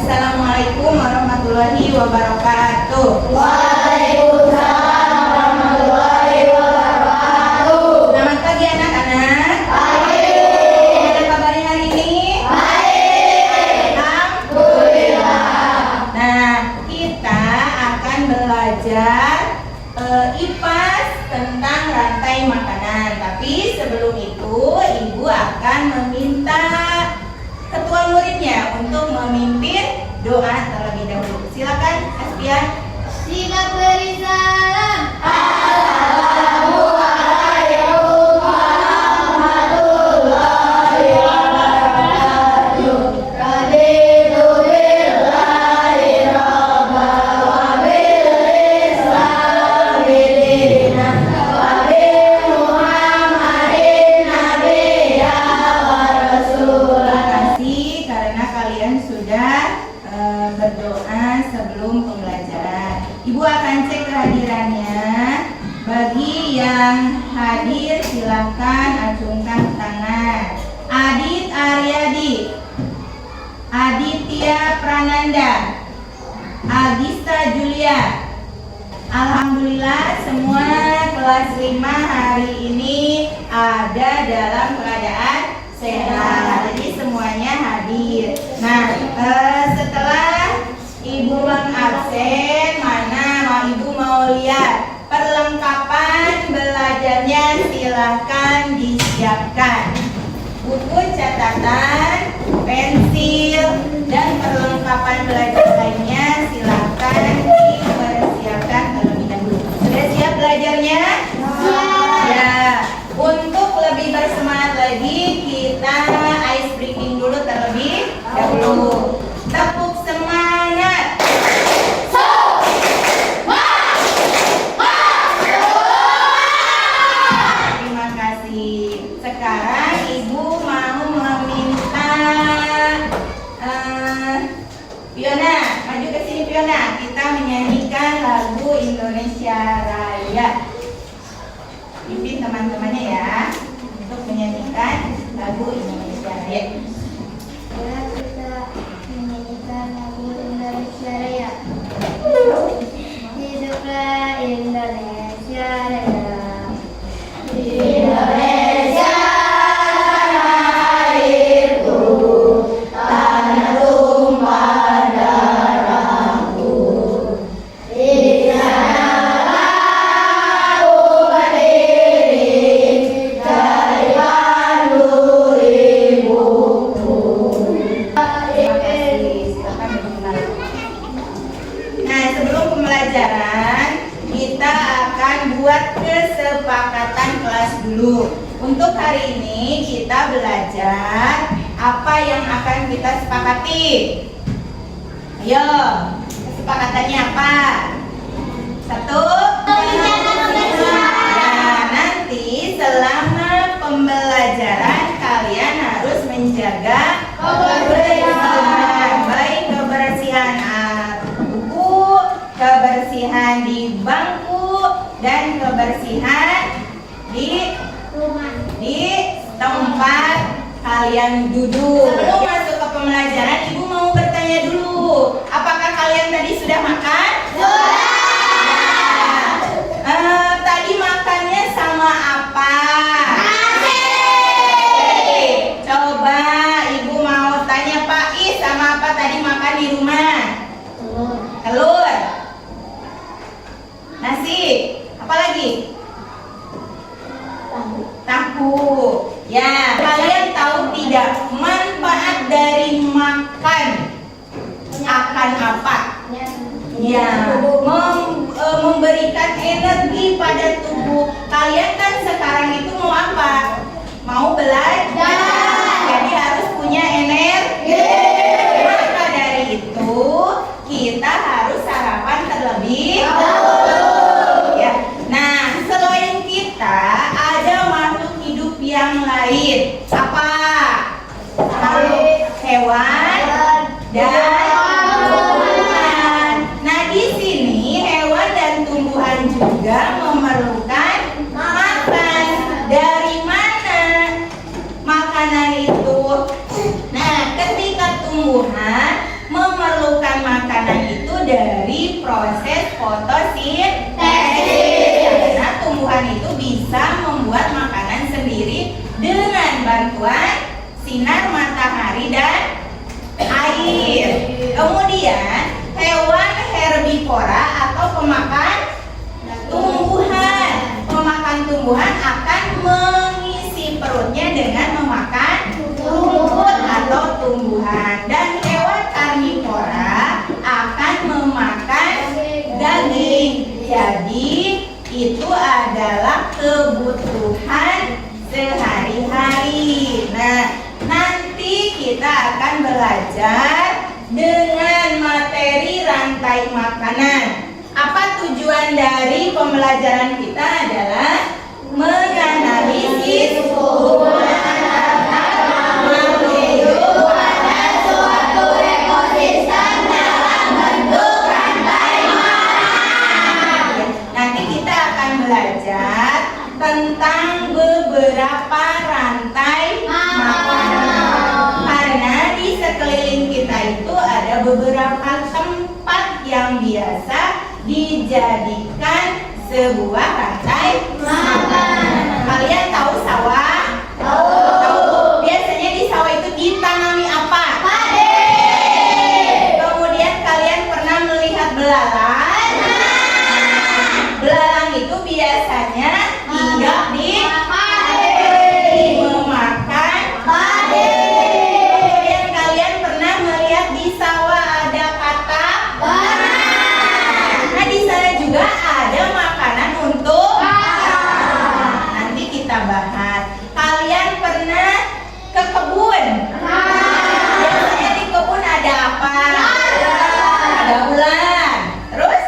Assalamualaikum warahmatullahi wabarakatuh. Waalaikumsalam warahmatullahi wabarakatuh. Selamat pagi anak-anak. Pagi. Bagaimana kabarnya hari ini? Baik. Alhamdulillah. Nah, kita akan belajar IPAS tentang rantai makanan. Tapi sebelum itu, Ibu akan meminta ketua muridnya untuk memimpin doa terlebih dahulu. Silakan, Aspian. Sila beri salam. Assalamualaikum warahmatullahi wabarakatuh. Raditu billahi rabban wa bil islami dinan wa bi Muhammadin nabiyya wa rasulah. Terima kasih karena kalian sudah berdoa sebelum pembelajaran. Ibu akan cek kehadirannya. Bagi yang hadir silakan acungkan tangan. Adit Aryadi, Aditya Prananda, Agista Julia. Alhamdulillah semua kelas 5 hari ini ada dalam keadaan sehat. Jadi semuanya hadir. Nah, setelah Ibu absen, mana Ibu mau lihat perlengkapan belajarnya, silahkan disiapkan. Buku catatan, pensil, dan perlengkapan belajar lainnya silahkan dipersiapkan terlebih dahulu. Sudah siap belajarnya? Ya. Untuk lebih bersemangat lagi, kita ice breaking dulu terlebih dahulu. Tepuk semangat. Terima kasih. Sekarang Ibu mau meminta Fiona, maju ke sini Fiona. Kita menyanyikan lagu Indonesia Raya. Pimpin teman-temannya ya untuk menyanyikan lagu Indonesia Raya. Mari kita menyanyikan lagu Indonesia Raya. Hiduplah Indonesia Raya. Indonesia tanah airku, tanah tumpah darahku. Di sanalah aku berdiri, dari pandu ibuku. Terima kasih. Silakan didengar. Nah, sebelum pembelajaran kita akan buat kesepakatan kelas dulu. Untuk hari ini kita belajar apa yang akan kita sepakati. Ayo, kesepakatannya apa? Satu. Ya, nanti selama pembelajaran kalian harus menjaga kebersihan, baik kebersihan buku, kebersihan di bangku, dan kebersihan di tempat kalian duduk. Sebelum masuk ke pembelajaran, Ibu mau bertanya dulu, apakah kalian tadi sudah makan? Tadi makannya sama apa? Coba Ibu mau tanya Pak Is, sama apa tadi makan di rumah? Telur. Nasi. Apa lagi? Tahu. Ya, kalian tahu tidak manfaat dari makan akan apa? Ya, memberikan energi pada tubuh. Kalian kan sekarang itu mau apa? Mau belajar. Jadi harus punya energi. Maka dari itu kita harus sarapan terlebih dahulu. Ya. Nah, selain kita ada makhluk hidup yang lain. Apa? Hewan dan tumbuhan. Nah, di sini hewan dan tumbuhan juga memerlukan makan. Dari mana makanan itu? Nah, ketika tumbuhan memerlukan proses fotosintesis. Karena tumbuhan itu bisa membuat makanan sendiri dengan bantuan sinar matahari dan air. Kemudian hewan herbivora atau pemakan tumbuhan akan mengisi perutnya dengan memakan rumput atau tumbuhan, dan hewan karnivora akan memakan daging. Jadi itu adalah kebutuhan sehari-hari. Nah, nanti kita akan belajar dengan materi rantai makanan. Apa tujuan dari pembelajaran kita adalah menganalisis hubungan antara makhluk hidup pada suatu ekosistem dalam bentuk rantai makanan. Nanti kita akan belajar tentang beberapa rantai makanan. Karena di sekeliling kita itu ada beberapa tempat yang biasa dijadikan sebuah rantai makanan. Kalian tahu sawah? Tahu. Biasanya di sawah itu ditanami apa? Padi. Kemudian kalian pernah melihat belalang? Belalang itu biasanya hidup di padi, memakan padi. Kemudian kalian pernah melihat di sawah ada katak? Nah, di sana juga ada makanan untuk nanti kita bahas. Kalian pernah ke kebun? Biasanya di kebun ada apa? Ada ulat. Terus?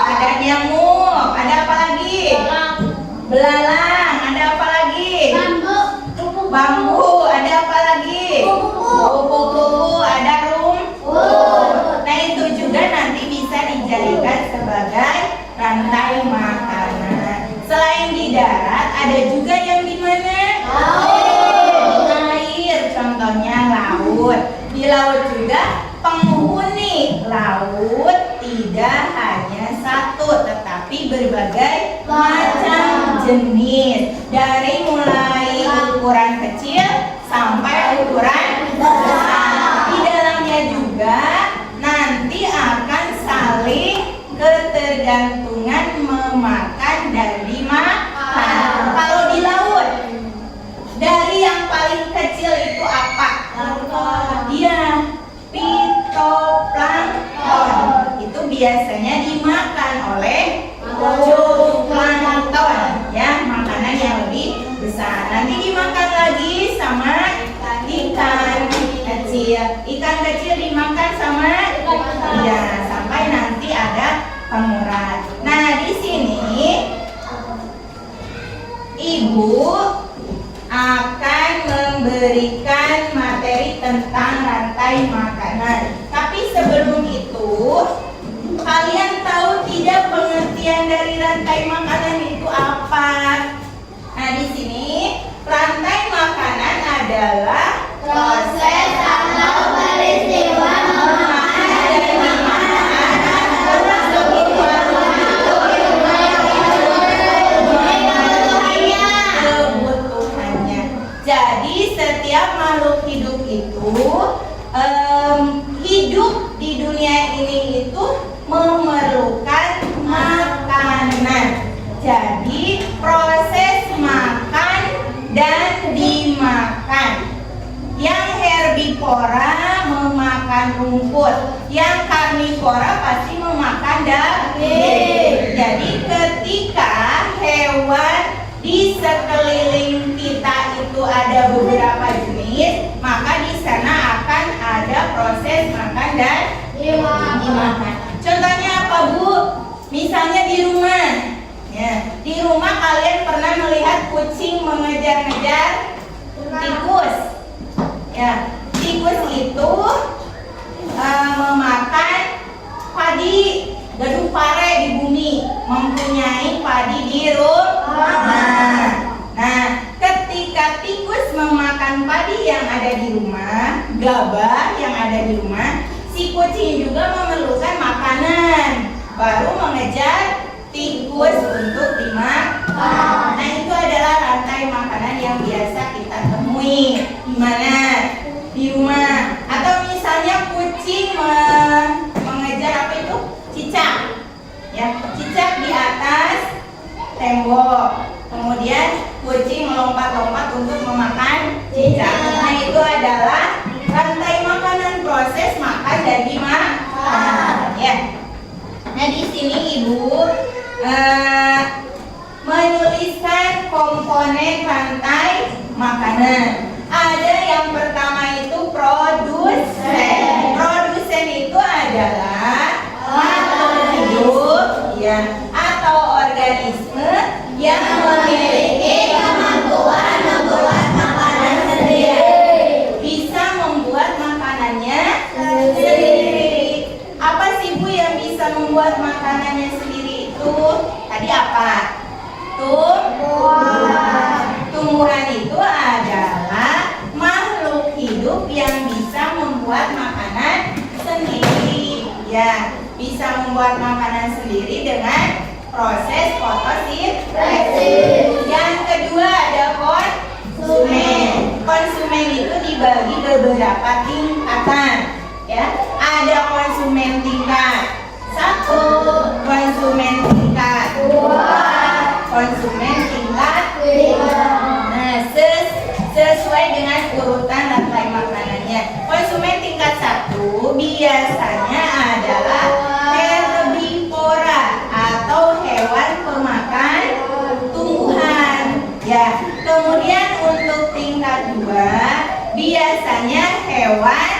Ada nyamuk. Ada apa lagi? Belalang. Ada apa lagi? Bambu. Ada apa lagi? Kupu-kupu. Ada rumput. Nah, itu juga nanti bisa dijadikan sebagai rantai makanan. Selain di darat, ada juga yang di mana? Air. Contohnya laut. Di laut juga penghuni laut tidak hanya satu, tetapi berbagai macam jenis. Dari mulai ukuran kecil sampai ukuran besar. Di dalamnya juga nanti akan saling ketergantungan memakan dan dimakan. Kalau di laut, dari yang paling kecil itu apa? Iya, fitoplankton. Itu biasanya dimakan oleh zooplankton, ya, makanan yang lebih besar. Nanti dimakan lagi sama ikan kecil. Ikan kecil dimakan sama sampai nanti ada pengurat. Nah, di sini Ibu akan memberikan materi tentang rantai makanan. Tapi sebelum itu, kalian tahu tidak pengertian dari rantai makanan itu apa? Nah, di sini rantai makanan adalah proses atau peristiwa memakan dan dimakan kebutuhannya. Jadi setiap makhluk hidup itu hidup di dunia ini itu memerlukan makanan. Jadi proses makan dan dimakan. Yang herbivora memakan rumput, yang karnivora pasti memakan daging. Jadi ketika hewan di sekeliling kita itu ada beberapa jenis, maka di sana akan ada proses makan dan dimakan. Contohnya apa, Bu? Misalnya di rumah. Ya, di rumah kalian pernah melihat kucing mengejar-ngejar tikus. Ya, tikus itu memakan padi, gadung pare di bumi, mempunyai padi di rumah. Nah, ketika tikus memakan padi yang ada di rumah, gabah yang ada di rumah, si kucing juga memerlukan makanan, baru mengejar tikus untuk dimakan. Nah, itu adalah rantai makanan yang biasa kita temui di mana? Di rumah. Atau misalnya kucing mengejar apa itu? Cicak. Ya, cicak di atas tembok. Kemudian kucing melompat-lompat untuk memakan cicak. Nah, itu adalah rantai makanan, proses makan dan dimakan. Ya. Nah, di sini Ibu menuliskan komponen rantai makanan. Ada yang pertama itu produsen. Produsen itu adalah makhluk hidup, ya, atau organisme yang memiliki kemampuan membuat makanan sendiri. Bisa membuat makanannya sendiri. Apa sih Bu yang bisa membuat makanannya sendiri itu? Tadi apa? Tumbuhan itu adalah makhluk hidup yang bisa membuat makanan sendiri. Ya, bisa membuat makanan sendiri dengan proses fotosintesis. Yang kedua ada konsumen. Konsumen itu dibagi beberapa tingkatan. Ya, ada konsumen tingkat 1, konsumen tingkat 2, konsumen tingkat 3. Nah, sesuai dengan urutan rantai makanannya. Konsumen tingkat 1 biasanya adalah herbivora atau hewan pemakan tumbuhan. Ya, kemudian untuk tingkat 2 biasanya hewan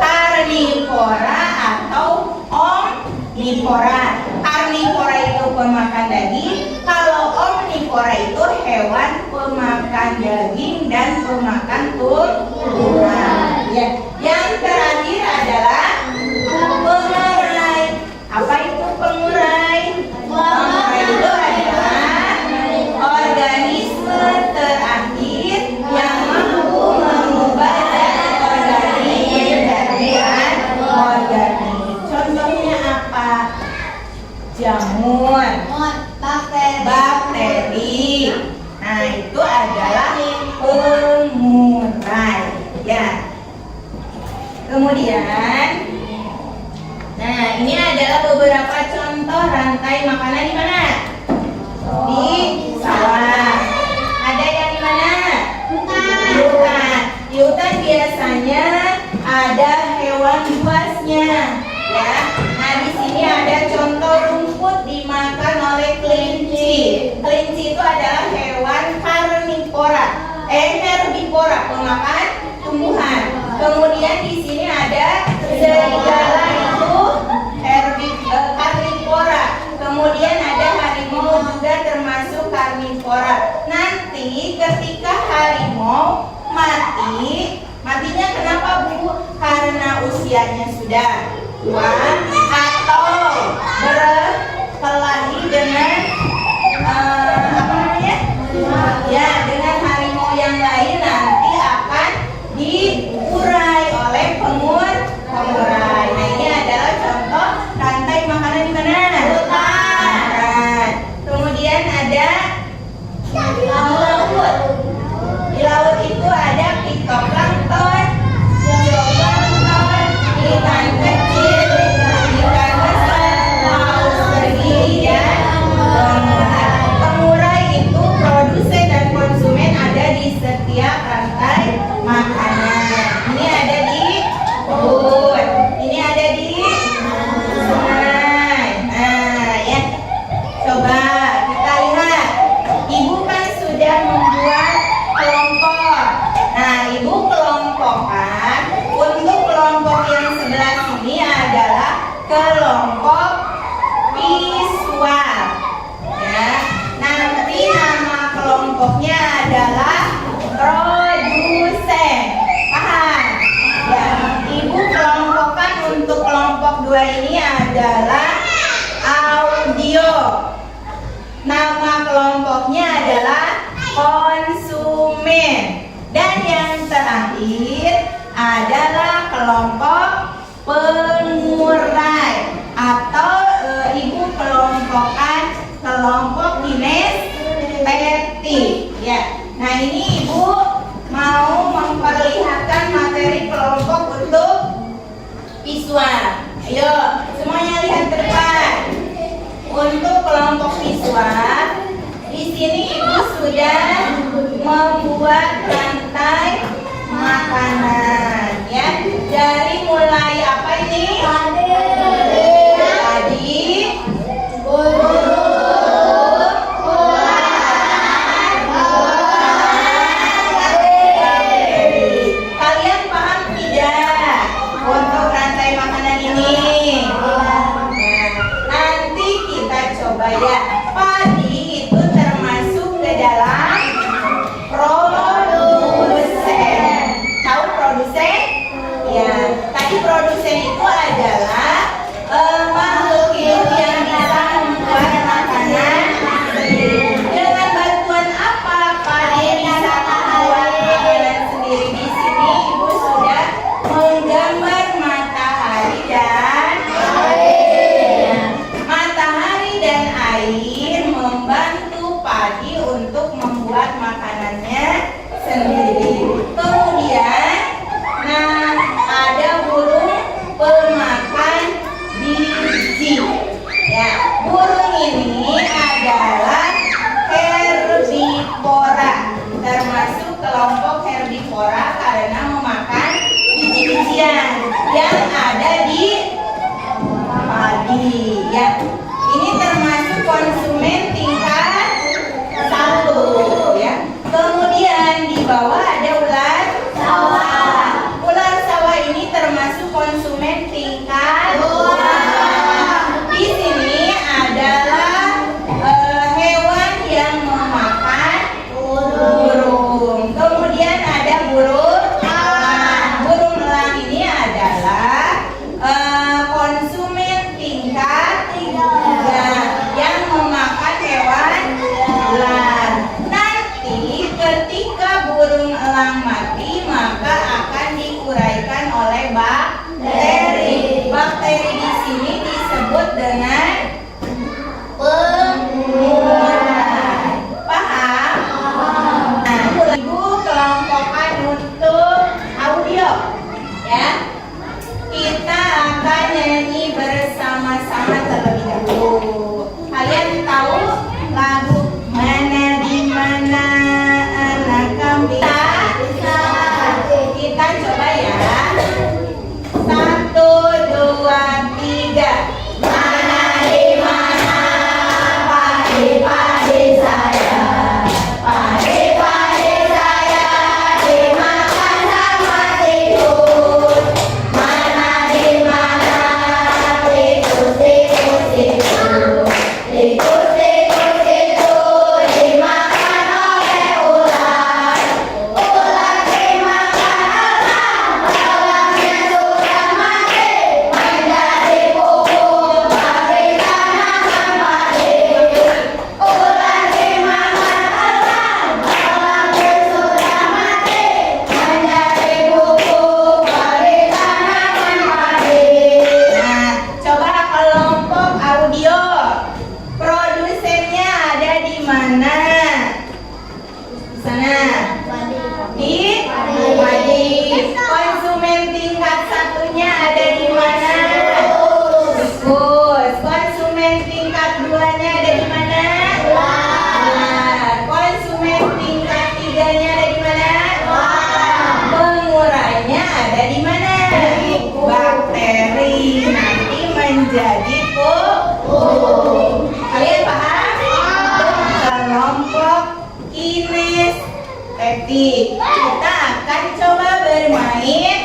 karnivora atau omnivora. Karnivora itu pemakan daging, kalau omnivora itu hewan pemakan daging dan pemakan tumbuhan. Ya. Yang terakhir adalah pengurai. Apa itu pengurai? Pengurai itu adalah organisme terakhir yang mampu mengubah organik menjadi anorganik. Contohnya apa? Jamur, bakteri. Nah, itu adalah pengurai. Ya. Kemudian, nah ini adalah beberapa contoh rantai makanan di mana? Di sawah. Ada yang di mana? Hutan. Di hutan biasanya ada hewan buasnya. Ya. Nah, di sini ada contoh rumput dimakan oleh kelinci. Kelinci itu adalah hewan karnivora, herbivora, pemakan tumbuhan. Kemudian di sini ada serigala itu karnivora. Kemudian ada harimau juga termasuk karnivora. Nanti ketika harimau mati, matinya kenapa Bu? Karena usianya sudah tua atau berkelahi dengan apa namanya? Ya, dengan harimau yang lain nanti akan diurai oleh pengurai. Nah, ini adalah contoh rantai makanan di mana? Hutan. Kemudian ada di laut. Di laut itu ada fitoplankton, zooplankton, ikan kecil, ikan besar, paus bergigi dan pengurai. Pengurai itu produsen dan konsumen ada di setiap rantai makanan. Ini ada di kebun, ini ada di sungai. Nah, ya, coba kita lihat. Ibu kan sudah membuat kelompok. Nah, Ibu kelompokkan. Untuk kelompok yang sebelah sini adalah kelompok visual. Ya, nanti nama kelompoknya adalah produsen. Paham? Ya, Ibu kelompokkan untuk kelompok 2 ini adalah audio. Nama kelompoknya adalah konsumen. Dan yang terakhir adalah kelompok sudah membuat rantai makanan, ya. Dari mulai apa ini? Tadi kalian paham tidak untuk rantai makanan ini? Nanti kita coba ya. Padi itu termasuk ke dalam produsen. Tahu produsen? Ya, tadi produsen itu adalah makhluk hidup yang bisa membuat makanan sendiri. Dengan bantuan apa padi bisa membuat makanan sendiri? Di sini ibu sudah menggambar matahari dan air. Matahari dan air membantu padi untuk membuat makanannya sendiri. Kemudian, nah, ada burung pemakan biji. Ya, burung ini adalah herbivora, termasuk kelompok herbivora karena memakan biji-bijian yang ada di padi. Ya, ini termasuk konsumen tingkat 1. Ya. Kemudian di bawah ada ular sawah. Ular sawah ini termasuk konsumen tingkat 2. Di sini adalah hewan yang memakan burung. Kemudian ada burung elang. Burung elang ini adalah konsumen tingkat 3 yang memakan hewan ular. Nanti ketika burung elang mati, maka akan diuraikan oleh bakteri. Bakteri di sini disebut dengan pengurai. Paham? Nah, ibu kelompokkan untuk audio, ya. Kita akan nyanyi bersama-sama terlebih dahulu. Kalian tahu lagu Mana di Mana Anak Kambing? Kita coba ya. 1, 2, 3. Mana di mana padi-padi saya? Padi-padi saya dimakan sama tikus. Mana di mana tikus-tikus itu? Tikus-tikus itu dimakan oleh ular. Ular dimakan elang. Elangnya sudah mati menjadi pupuk bagi tanaman padi. Ular dimakan elang. Elangnya sudah mati menjadi pupuk bagi tanaman padi. Nah, coba kelompok audio. Produsennya ada di mana? Di sana. Di padi. Konsumen tingkat 1-nya ada di mana? Tikus. Konsumen tingkat 2-nya ada di mana? Ular. Konsumen tingkat 3-nya ada di mana? Pengurainya ada di mana? Bakteri. Nanti menjadi pupuk. Kalian paham? Kelompok kinestetik. Kita akan coba bermain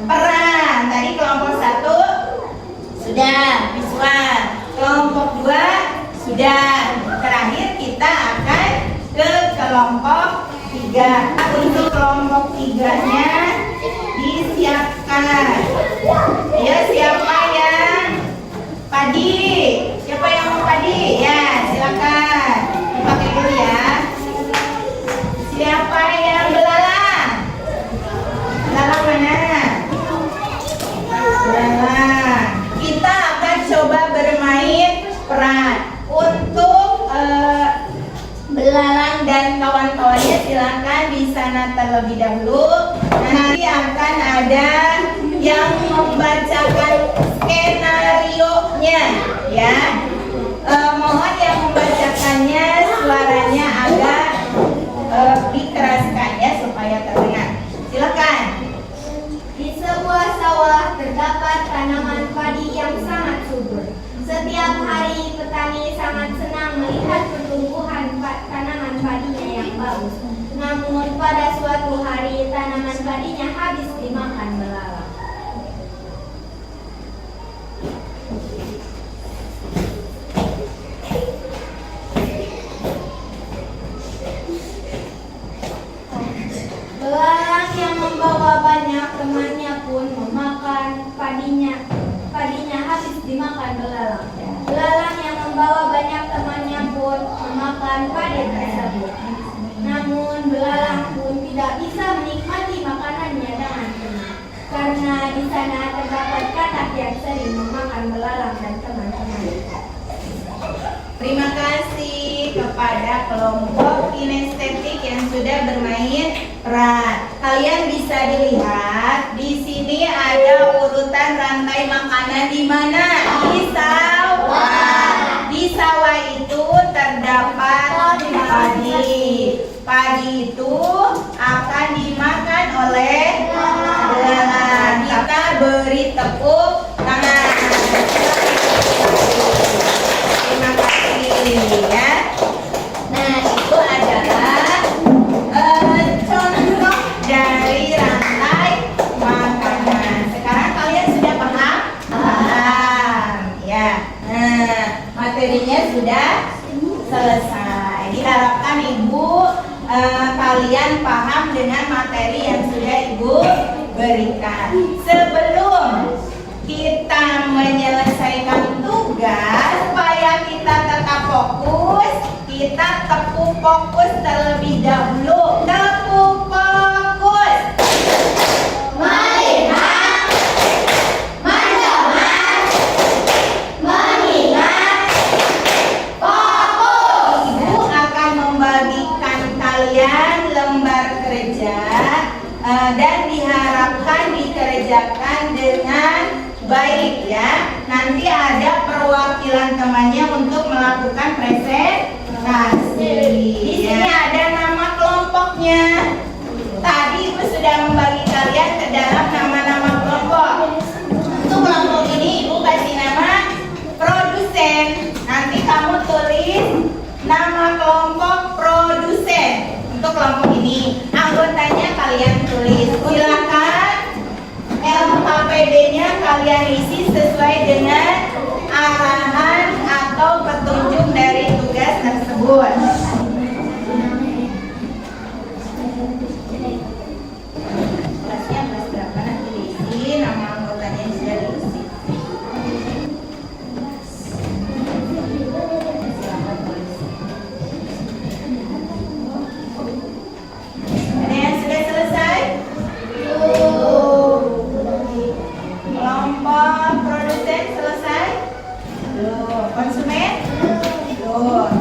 peran. Tadi kelompok 1 sudah visual. Kelompok 2 sudah. Terakhir kita akan ke kelompok 3. Untuk kelompok 3-nya disiapkan. Ya, siapa yang padi? Siapa yang mau padi? Ya, silakan. Dipakai dulu ya. Siapa yang belalang? Belalang mana? Belalang. Kita akan coba bermain peran. Untuk belalang dan kawan-kawannya silakan di sana terlebih dahulu. Nanti akan ada yang membacakan skenario-nya, ya. Mohon yang membacakannya suaranya agak terdapat tanaman padi yang sangat subur. Setiap hari petani sangat senang melihat pertumbuhan tanaman padinya yang bagus. Namun pada suatu hari tanaman padinya habis dimakan belalang. Belalang yang membawa banyak temannya pun memakan padinya habis dimakan belalang. Belalang yang membawa banyak temannya pun memakan padi tersebut. Namun belalang pun tidak bisa menikmati makanannya dengan tenang, karena di sana terdapat katak yang sering memakan belalang dan teman-temannya. Terima kasih kepada kelompok kinestetik yang sudah bermain peran. Kalian bisa dilihat di sini ada urutan rantai makanan di mana? Di sawah. Di sawah itu terdapat padi. Padi itu akan dimakan oleh belalang. Kita beri tepuk tangan. Terima kasih ya. Nah, itu adalah contoh dari rantai makanan. Sekarang kalian sudah paham? Paham ya. Nah, materinya sudah selesai. Diharapkan Ibu kalian paham dengan materi yang sudah Ibu berikan. Sebelum kita menyelesaikan tugas, supaya kita tetap fokus, kita tepuk fokus terlebih dahulu. Tepuk fokus. Melihat, mendengar, mengingat, fokus. Ibu akan membagikan kalian lembar kerja dan diharapkan dikerjakan dengan baik ya. Nanti ada perwakilan temannya untuk melakukan presentasi. Di sini ada nama kelompoknya. Tadi Ibu sudah membagi kalian ke dalam nama-nama kelompok. Untuk kelompok ini Ibu kasih nama produsen. Nanti kamu tulis nama kelompok produsen. Untuk kelompok ini anggotanya kalian tulis. Silakan LHPD-nya kalian isi sesuai dengan arahan atau petunjuk dari tugas tersebut. Kelasnya kelas berapa nanti diisi, nama anggotanya sudah diisi. Silakan tulis. Ada yang sudah selesai? Kelompok produsen selesai? Belum. Konsumen? Belum.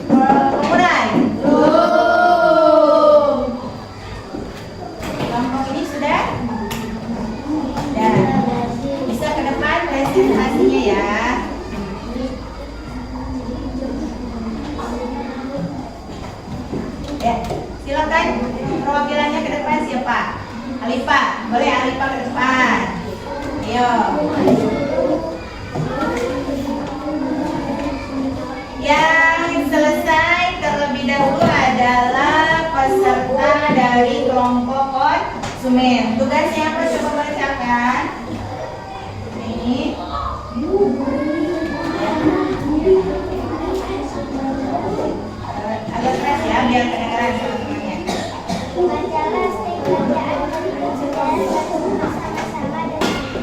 Pemuda? Belum. Kelompok ini sudah? Sudah. Bisa ke depan presentasinya ya. Ya, silakan perwakilannya ke depan siapa? Alifa, boleh Alifa ke depan. Ayo. Yang selesai terlebih dahulu adalah peserta dari kelompok konsumen. Tugasnya apa? Coba bacakan. Ini. Agak keras ya, biar kedengaran teman-temannya.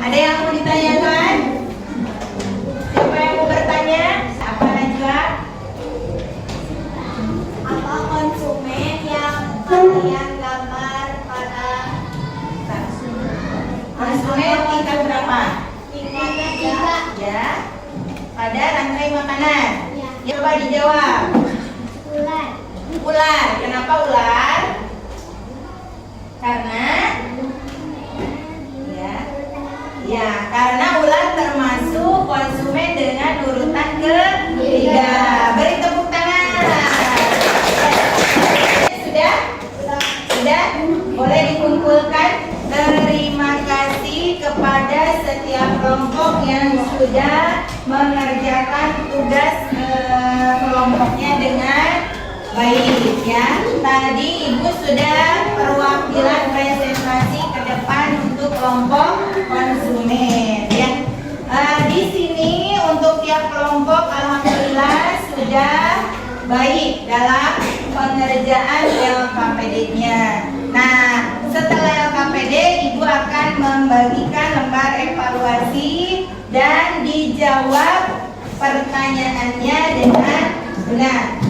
Ada yang mau ditanyakan? Siapa yang mau bertanya? Apa Najwa? Apa konsumen yang kalian gambar pada Konsumen tingkat berapa? tingkat 3? Ya. Pada rantai makanan. Ya. Coba dijawab. Ular. Ular. Kenapa ular? Karena ya, karena ular termasuk konsumen dengan urutan ketiga. Beri tepuk tangan. Sudah? Sudah? Boleh dikumpulkan. Terima kasih kepada sudah mengerjakan tugas kelompoknya dengan baik ya. Tadi Ibu sudah perwakilan presentasi ke depan untuk kelompok konsumen ya. Di sini untuk tiap kelompok alhamdulillah sudah baik dalam pengerjaan LKPD-nya. Nah, setelah LKPD Ibu akan membagikan lembar evaluasi dan dijawab pertanyaannya dengan benar.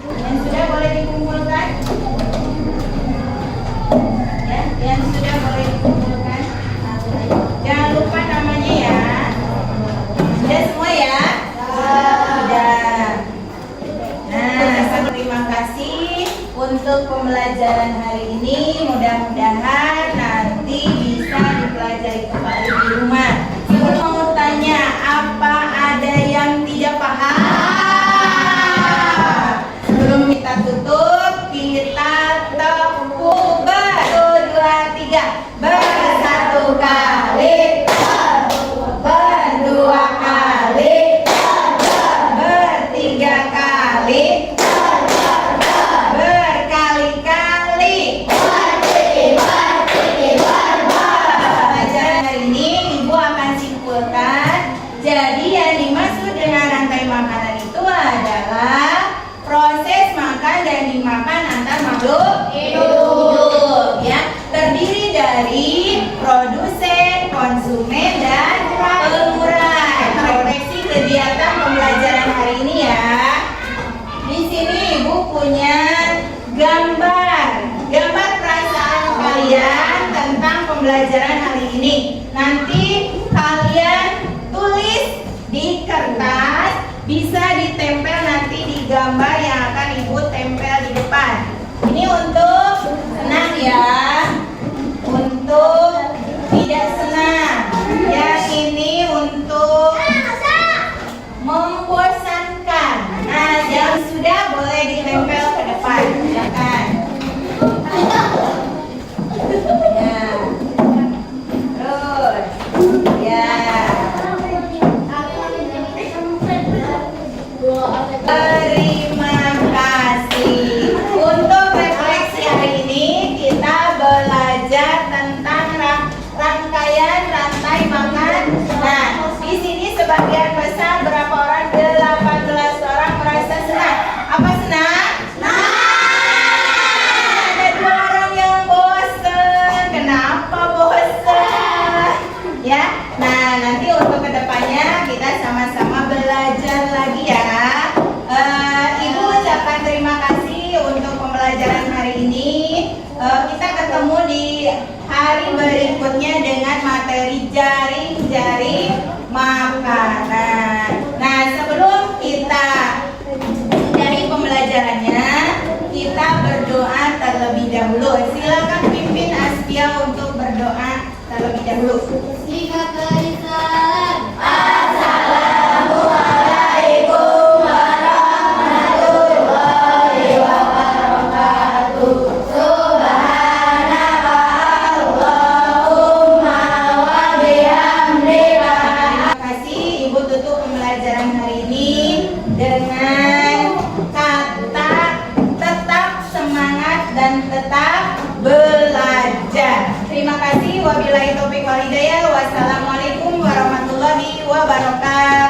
Yang sudah boleh dikumpulkan? Ya, yang sudah boleh dikumpulkan. Jangan lupa namanya ya. Sudah semua ya? Sudah. Nah, terima kasih untuk pembelajaran hari ini. Mudah-mudahan nanti bisa dipelajari kembali di rumah. Sebelum mau tanya, apa ada yang tidak paham? Sebelum kita tutup, kita tepuk ber-1, 2, 3 bersatu kali, berdua kali, bertiga kali, berkali-kali. Pelajaran hari ini Ibu akan simpulkan. Jadi yang dimaksud dengan rantai makanan itu adalah proses makan dan dimakan antar makhluk hidup ya, terdiri dari produsen, konsumen, dan pengurai. Refleksi kegiatan pembelajaran hari ini ya. Di sini Ibu punya gambar perasaan kalian tentang pembelajaran hari ini. Nanti kalian tulis di kertas, bisa ditempel nanti di gambar yang akan Ibu tempel di depan. Ini untuk senang ya, untuk tidak senang. Yang ini untuk membosankan. Nah, yang sudah boleh ditempel ke depan, silakan. Ya. Terus, ya. Terima kasih. Untuk refleksi hari ini kita belajar tentang rangkaian rantai makan. Nah, di sini sebagian besar berapa orang? 18 orang merasa senang. Apa senang? Ada 2 orang yang bosan. Kenapa bosan? Ya. Nah, nanti untuk kedepannya kita sama-sama belajar lagi ya. Ibu ucapkan terima kasih untuk pembelajaran hari ini. Kita ketemu di hari berikutnya dengan materi jaring-jaring makanan. Nah, sebelum kita dari pembelajarannya, kita berdoa terlebih dahulu. Silakan pimpin Aspia untuk berdoa terlebih dahulu. Singkat lisan. Assalamualaikum warahmatullahi wabarakatuh. Subhanaka Allahumma wa bihamdika. Terima kasih. Ibu tutup pembelajaran hari ini dengan kata tetap semangat dan tetap belajar. Terima kasih. Wabillahi taufiq wal hidayah. Wassalamualaikum warahmatullahi wabarakatuh.